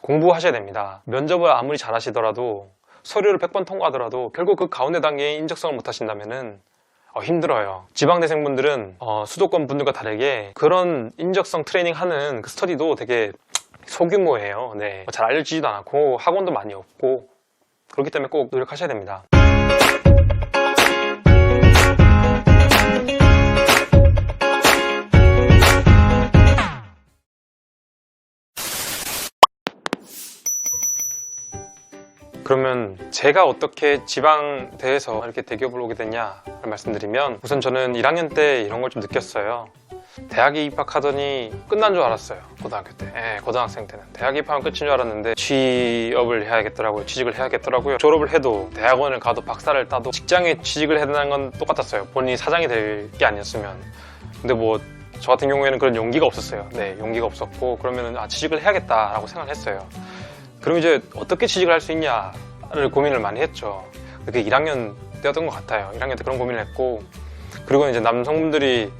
공부하셔야 됩니다. 면접을 아무리 잘하시더라도 서류를 100번 통과하더라도 결국 그 가운데 단계에 인적성을 못 하신다면은 힘들어요. 지방대생분들은 수도권 분들과 다르게 그런 인적성 트레이닝 하는 그 스터디도 되게 소규모예요. 네. 잘 알려지지도 않고 학원도 많이 없고 그렇기 때문에 꼭 노력하셔야 됩니다. 그러면 제가 어떻게 지방대에서 이렇게 대기업을 오게 됐냐를 말씀드리면, 우선 저는 1학년 때 이런 걸 좀 느꼈어요. 대학에 입학하더니 끝난 줄 알았어요. 고등학교 때. 고등학생 때는 대학에 입학하면 끝인 줄 알았는데 취업을 해야겠더라고요. 취직을 해야겠더라고요. 졸업을 해도 대학원을 가도 박사를 따도 직장에 취직을 해야 되는 건 똑같았어요. 본인이 사장이 될 게 아니었으면. 근데 뭐 저 같은 경우에는 그런 용기가 없었어요. 네, 용기가 없었고, 그러면은 취직을 해야겠다라고 생각을 했어요. 그럼 이제 어떻게 취직을 할 수 있냐를 고민을 많이 했죠. 그게 1학년 때였던 것 같아요. 1학년 때 그런 고민을 했고, 그리고 이제 남성분들이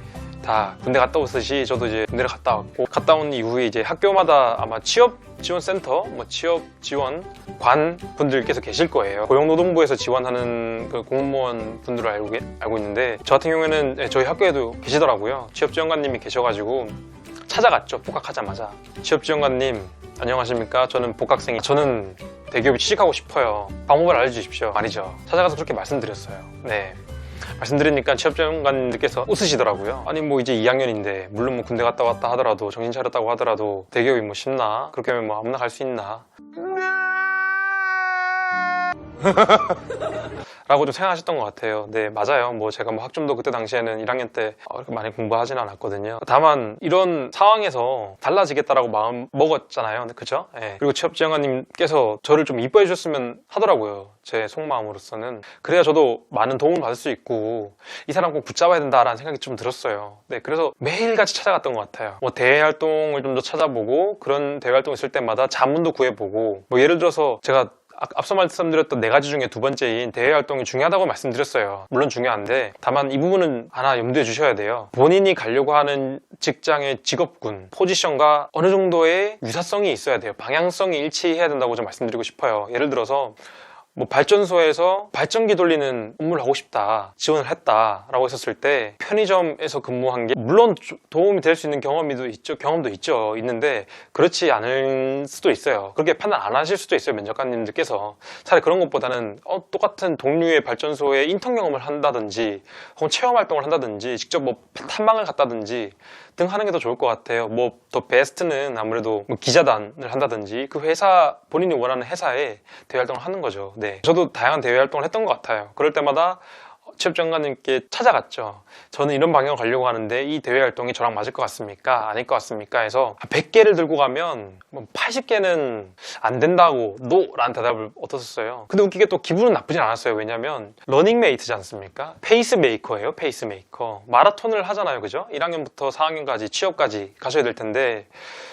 다 군대 갔다 오듯이 저도 이제 군대를 갔다 왔고, 갔다 온 이후에 이제 학교마다 아마 취업 지원 센터, 취업 지원 관 분들께서 계실 거예요. 고용노동부에서 지원하는 그 공무원 분들을 알고 있는데, 저 같은 경우에는 저희 학교에도 계시더라고요. 취업 지원관님이 계셔가지고 찾아갔죠. 복학하자마자. 취업 지원관님 안녕하십니까? 저는 복학생이, 저는 대기업에 취직하고 싶어요. 방법을 알려주십시오. 말이죠. 찾아가서 그렇게 말씀드렸어요. 네. 말씀드리니까 취업지원관님들께서 웃으시더라고요. 아니 뭐 이제 2학년인데 물론 뭐 군대 갔다 왔다 하더라도, 정신 차렸다고 하더라도 대기업이 뭐 쉽나? 그렇게 하면 뭐 아무나 갈 수 있나? 라고 좀 생각하셨던 것 같아요. 네, 맞아요. 뭐 제가 뭐 학점도 그때 당시에는 1학년 때 그렇게 많이 공부하진 않았거든요. 다만 이런 상황에서 달라지겠다라고 마음 먹었잖아요. 그죠? 네. 그리고 취업지원관님께서 저를 좀 이뻐해 주셨으면 하더라고요. 제 속마음으로서는. 그래야 저도 많은 도움을 받을 수 있고 이 사람 꼭 붙잡아야 된다라는 생각이 좀 들었어요. 네, 그래서 매일같이 찾아갔던 것 같아요. 뭐 대외 활동을 좀 더 찾아보고, 그런 대외 활동 있을 때마다 자문도 구해보고, 뭐 예를 들어서 제가 앞서 말씀드렸던 4가지 중에 2번째인 대외 활동이 중요하다고 말씀드렸어요. 물론 중요한데, 다만 이 부분은 하나 염두에 주셔야 돼요. 본인이 가려고 하는 직장의 직업군, 포지션과 어느 정도의 유사성이 있어야 돼요. 방향성이 일치해야 된다고 좀 말씀드리고 싶어요. 예를 들어서 뭐 발전소에서 발전기 돌리는 업무를 하고 싶다, 지원을 했다라고 했었을 때 편의점에서 근무한 게 물론 도움이 될 수 있는 경험도 있는데 그렇지 않을 수도 있어요. 그렇게 판단 안 하실 수도 있어요, 면접관님들께서. 차라리 그런 것보다는 똑같은 동류의 발전소에 인턴 경험을 한다든지 혹은 체험 활동을 한다든지 직접 뭐 탐방을 갔다든지 등 하는 게 더 좋을 것 같아요. 뭐 더 베스트는 아무래도 뭐 기자단을 한다든지 그 회사, 본인이 원하는 회사에 대외 활동을 하는 거죠. 네, 저도 다양한 대외 활동을 했던 것 같아요. 그럴 때마다 취업지원관님께 찾아갔죠. 저는 이런 방향을 가려고 하는데 이 대외 활동이 저랑 맞을 것 같습니까? 아닐 것 같습니까? 해서 100개를 들고 가면 80개는 안 된다고 노라는 대답을 얻었어요. 근데 웃기게 또 기분은 나쁘진 않았어요. 왜냐면 러닝메이트지 않습니까? 페이스메이커예요. 페이스메이커. 마라톤을 하잖아요. 그죠? 1학년부터 4학년까지 취업까지 가셔야 될 텐데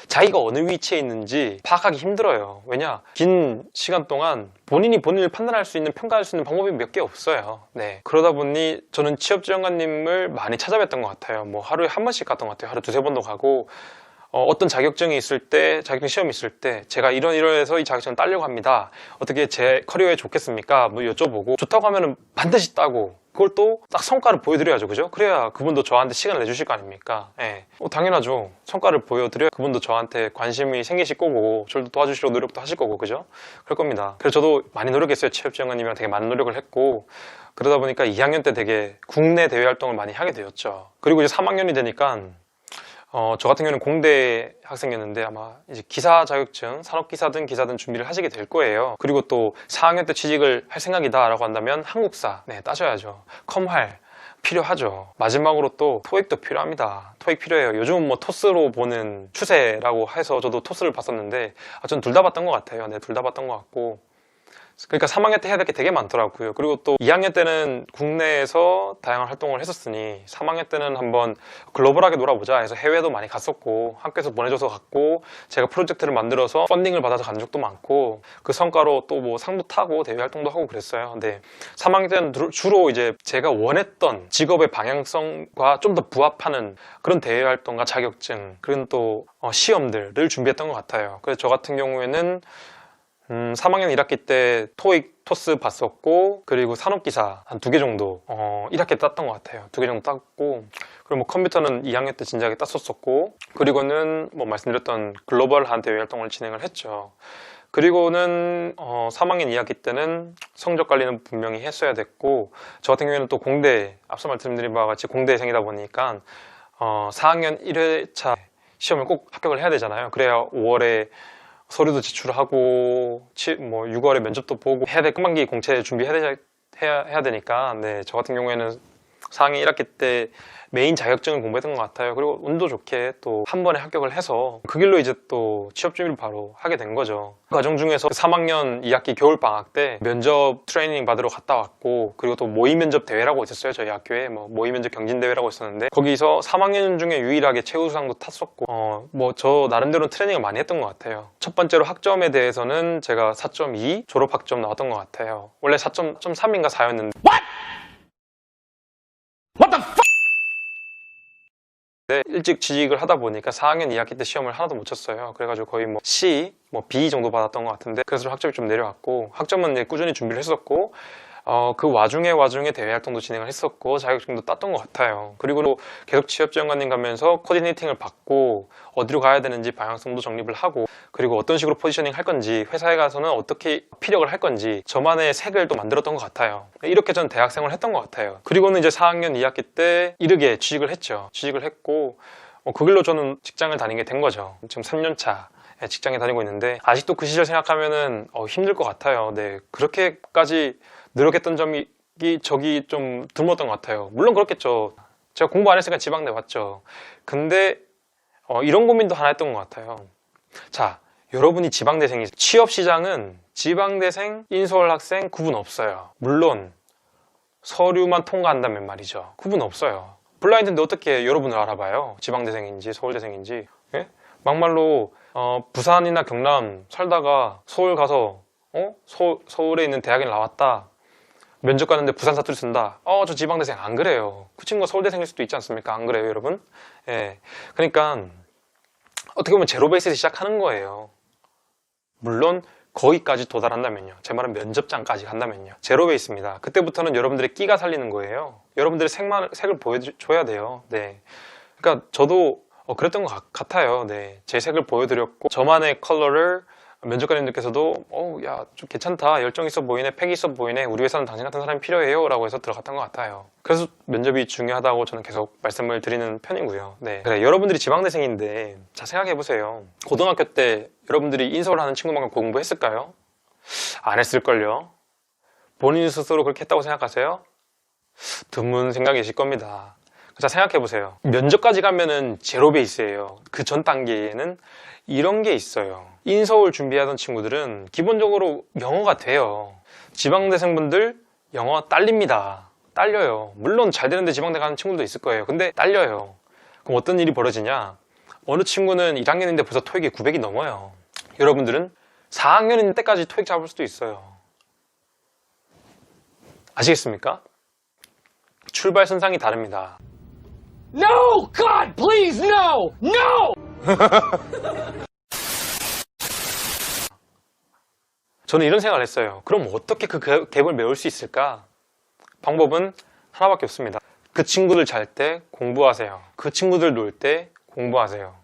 자기가 어느 위치에 있는지 파악하기 힘들어요. 왜냐? 긴 시간 동안 본인이 본인을 판단할 수 있는, 평가할 수 있는 방법이 몇 개 없어요. 네. 그러다 보니 저는 취업지원관님을 많이 찾아뵀던 것 같아요. 뭐 하루에 한 번씩 갔던 것 같아요. 하루 2-3번도 가고, 어떤 자격증이 있을 때, 자격증 시험이 있을 때 제가 이러해서 이 자격증을 따려고 합니다. 어떻게 제 커리어에 좋겠습니까? 뭐 여쭤보고, 좋다고 하면은 반드시 따고, 그걸 또 딱 성과를 보여드려야죠. 그죠? 그래야 그분도 저한테 시간을 내주실 거 아닙니까? 예. 당연하죠. 성과를 보여드려야 그분도 저한테 관심이 생기실 거고, 저를 도와주시려고 노력도 하실 거고, 그죠? 그럴 겁니다. 그래서 저도 많이 노력했어요. 취업지원관님이랑 되게 많은 노력을 했고, 그러다 보니까 2학년 때 되게 국내 대외 활동을 많이 하게 되었죠. 그리고 이제 3학년이 되니까 저 같은 경우는 공대 학생이었는데 아마 이제 기사 자격증, 산업기사든 기사든 준비를 하시게 될 거예요. 그리고 또 4학년 때 취직을 할 생각이다 라고 한다면 한국사, 네, 따셔야죠. 컴활 필요하죠. 마지막으로 또 토익도 필요합니다. 토익 필요해요. 요즘은 뭐 토스로 보는 추세라고 해서 저도 토스를 봤었는데 저는 둘 다 봤던 것 같아요. 네, 둘 다 봤던 것 같고, 그러니까 3학년 때 해야 될 게 되게 많더라고요. 그리고 또 2학년 때는 국내에서 다양한 활동을 했었으니 3학년 때는 한번 글로벌하게 놀아보자 해서 해외도 많이 갔었고 학교에서 보내줘서 갔고 제가 프로젝트를 만들어서 펀딩을 받아서 간 적도 많고 그 성과로 또 뭐 상도 타고 대외 활동도 하고 그랬어요. 근데 3학년 때는 주로 이제 제가 원했던 직업의 방향성과 좀 더 부합하는 그런 대외 활동과 자격증 그런 또 시험들을 준비했던 것 같아요. 그래서 저 같은 경우에는 3학년 1학기 때 토익, 토스 봤었고 그리고 산업기사 한 2개 정도 1학기 때 땄던 것 같아요. 2개 정도 땄고 그리고 뭐 컴퓨터는 2학년 때 진작에 땄었었고 그리고는 뭐 말씀드렸던 글로벌한 대외 활동을 진행을 했죠. 그리고는 3학년 2학기 때는 성적 관리는 분명히 했어야 됐고 저 같은 경우에는 또 공대 앞서 말씀드린 바와 같이 공대생이다 보니까 4학년 1회차 시험을 꼭 합격을 해야 되잖아요. 그래야 5월에 서류도 제출하고 뭐 6월에 면접도 보고 해야 될 끝반기 공채 준비해야 되니까 네, 저 같은 경우에는 4학년 1학기 때 메인 자격증을 공부했던 것 같아요. 그리고 운도 좋게 또 한 번에 합격을 해서 그 길로 이제 또 취업 준비를 바로 하게 된 거죠. 그 과정 중에서 3학년 2학기 겨울방학 때 면접 트레이닝 받으러 갔다 왔고 그리고 또 모의면접 대회라고 있었어요. 저희 학교에 뭐 모의면접 경진대회라고 있었는데 거기서 3학년 중에 유일하게 최우수상도 탔었고 뭐 저 나름대로 트레이닝을 많이 했던 것 같아요. 첫 번째로 학점에 대해서는 제가 4.2 졸업학점 나왔던 것 같아요. 원래 4.3인가 4였는데 일찍 취직을 하다 보니까 4학년 2학기 때 시험을 하나도 못 쳤어요. 그래가지고 거의 뭐 C, 뭐 B 정도 받았던 것 같은데 그래서 학점이 좀 내려왔고 학점은 이제 꾸준히 준비를 했었고 그 와중에 대외 활동도 진행을 했었고 자격증도 땄던 것 같아요. 그리고 계속 취업지원관님 가면서 코디네이팅을 받고 어디로 가야 되는지 방향성도 정립을 하고 그리고 어떤 식으로 포지셔닝 할 건지 회사에 가서는 어떻게 피력을 할 건지 저만의 색을 또 만들었던 것 같아요. 이렇게 전 대학생활을 했던 것 같아요. 그리고는 이제 4학년 2학기 때 이르게 취직을 했죠. 취직을 했고 그 길로 저는 직장을 다니게 된 거죠. 지금 3년차 직장에 다니고 있는데 아직도 그 시절 생각하면은 힘들 것 같아요. 네, 그렇게까지 노력했던 적이 좀 드물었던 것 같아요. 물론 그렇겠죠. 제가 공부 안 했으니까 지방대 왔죠. 근데 이런 고민도 하나 했던 것 같아요. 자, 여러분이 지방대생이 취업시장은 지방대생, 인서울 학생 구분 없어요. 물론 서류만 통과한다면 말이죠. 구분 없어요. 블라인드인데 어떻게 여러분을 알아봐요? 지방대생인지 서울대생인지. 예? 막말로 부산이나 경남 살다가 서울 가서 서울에 있는 대학에 나왔다. 면접 가는데 부산 사투리 쓴다. 저 지방대생 안 그래요. 그 친구가 서울대생일 수도 있지 않습니까? 안 그래요, 여러분? 예. 그러니까 어떻게 보면 제로 베이스에서 시작하는 거예요. 물론 거기까지 도달한다면요. 제 말은 면접장까지 간다면요. 제로 베이스입니다. 그때부터는 여러분들의 끼가 살리는 거예요. 여러분들의 색을 보여줘야 돼요. 네. 그러니까 저도 그랬던 것 같아요. 네. 제 색을 보여드렸고 저만의 컬러를 면접관님들께서도 야, 좀 괜찮다. 열정 있어 보이네. 패기 있어 보이네. 우리 회사는 당신 같은 사람이 필요해요. 라고 해서 들어갔던 것 같아요. 그래서 면접이 중요하다고 저는 계속 말씀을 드리는 편이고요. 네. 그래, 여러분들이 지방대생인데 자, 생각해보세요. 고등학교 때 여러분들이 인서울 하는 친구만큼 공부했을까요? 안 했을걸요. 본인 스스로 그렇게 했다고 생각하세요? 드문 생각이실 겁니다. 자, 생각해보세요. 면접까지 가면은 제로 베이스예요. 그 전 단계에는 이런 게 있어요. 인서울 준비하던 친구들은 기본적으로 영어가 돼요. 지방대생분들 영어 딸립니다. 딸려요. 물론 잘 되는데 지방대 가는 친구도 있을 거예요. 근데 딸려요. 그럼 어떤 일이 벌어지냐? 어느 친구는 1학년인데 벌써 토익이 900이 넘어요. 여러분들은 4학년인 때까지 토익 잡을 수도 있어요. 아시겠습니까? 출발선상이 다릅니다. No! God, please, no! No! 저는 이런 생각을 했어요. 그럼 어떻게 그 갭을 메울 수 있을까? 방법은 하나밖에 없습니다. 그 친구들 잘 때 공부하세요. 그 친구들 놀 때 공부하세요.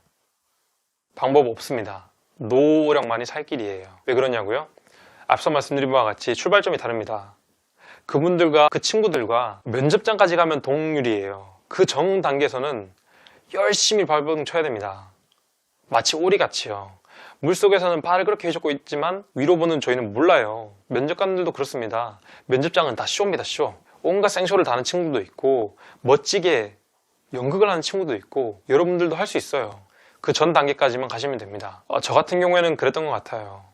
방법 없습니다. 노력만이 살 길이에요. 왜 그러냐고요? 앞서 말씀드린 바와 같이 출발점이 다릅니다. 그분들과 그 친구들과 면접장까지 가면 동률이에요. 그 정 단계에서는 열심히 발버둥 쳐야 됩니다. 마치 오리같이요. 물속에서는 발을 그렇게 해줬고 있지만 위로 보는 저희는 몰라요. 면접관들도 그렇습니다. 면접장은 다 쇼입니다. 쇼. 온갖 생쇼를 다는 친구도 있고 멋지게 연극을 하는 친구도 있고 여러분들도 할 수 있어요. 그 전 단계까지만 가시면 됩니다. 저 같은 경우에는 그랬던 것 같아요.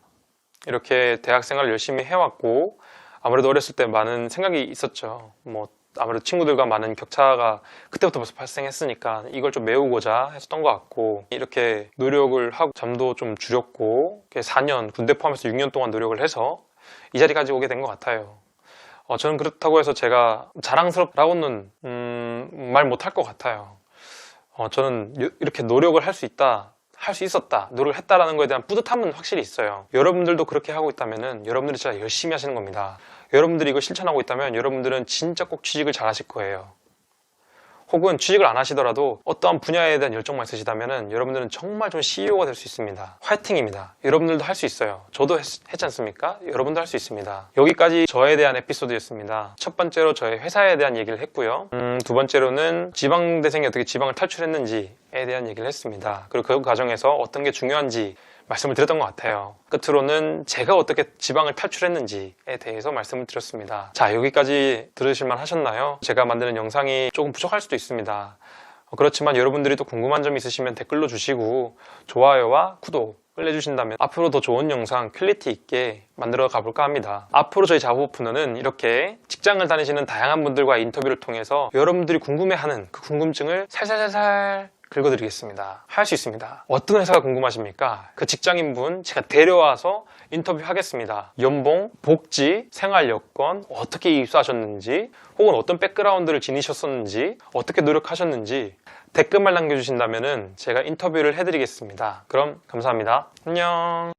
이렇게 대학생활을 열심히 해왔고 아무래도 어렸을 때 많은 생각이 있었죠. 뭐 아무래도 친구들과 많은 격차가 그때부터 벌써 발생했으니까 이걸 좀 메우고자 했었던 것 같고 이렇게 노력을 하고 잠도 좀 줄였고 4년 군대 포함해서 6년 동안 노력을 해서 이 자리까지 오게 된 것 같아요. 저는 그렇다고 해서 제가 자랑스럽다고는 말 못할 것 같아요. 저는 이렇게 노력을 할 수 있다, 할 수 있었다, 노력을 했다라는 거에 대한 뿌듯함은 확실히 있어요. 여러분들도 그렇게 하고 있다면 여러분들이 진짜 열심히 하시는 겁니다. 여러분들이 이거 실천하고 있다면 여러분들은 진짜 꼭 취직을 잘 하실 거예요. 혹은 취직을 안 하시더라도 어떠한 분야에 대한 열정만 있으시다면 여러분들은 정말 좋은 CEO가 될 수 있습니다. 화이팅입니다. 여러분들도 할 수 있어요. 저도 했지 않습니까? 여러분도 할 수 있습니다. 여기까지 저에 대한 에피소드였습니다. 첫 번째로 저의 회사에 대한 얘기를 했고요. 두 번째로는 지방대생이 어떻게 지방을 탈출했는지에 대한 얘기를 했습니다. 그리고 그 과정에서 어떤 게 중요한지 말씀을 드렸던 것 같아요. 끝으로는 제가 어떻게 지방을 탈출했는지에 대해서 말씀을 드렸습니다. 자, 여기까지 들으실만 하셨나요? 제가 만드는 영상이 조금 부족할 수도 있습니다. 그렇지만 여러분들이 또 궁금한 점 있으시면 댓글로 주시고 좋아요와 구독을 해주신다면 앞으로 더 좋은 영상 퀄리티 있게 만들어 가볼까 합니다. 앞으로 저희 자부오프너는 이렇게 직장을 다니시는 다양한 분들과 인터뷰를 통해서 여러분들이 궁금해하는 그 궁금증을 살살살살 긁어드리겠습니다. 할 수 있습니다. 어떤 회사가 궁금하십니까? 그 직장인분 제가 데려와서 인터뷰하겠습니다. 연봉, 복지, 생활여건, 어떻게 입사하셨는지 혹은 어떤 백그라운드를 지니셨었는지 어떻게 노력하셨는지 댓글만 남겨주신다면 제가 인터뷰를 해드리겠습니다. 그럼 감사합니다. 안녕.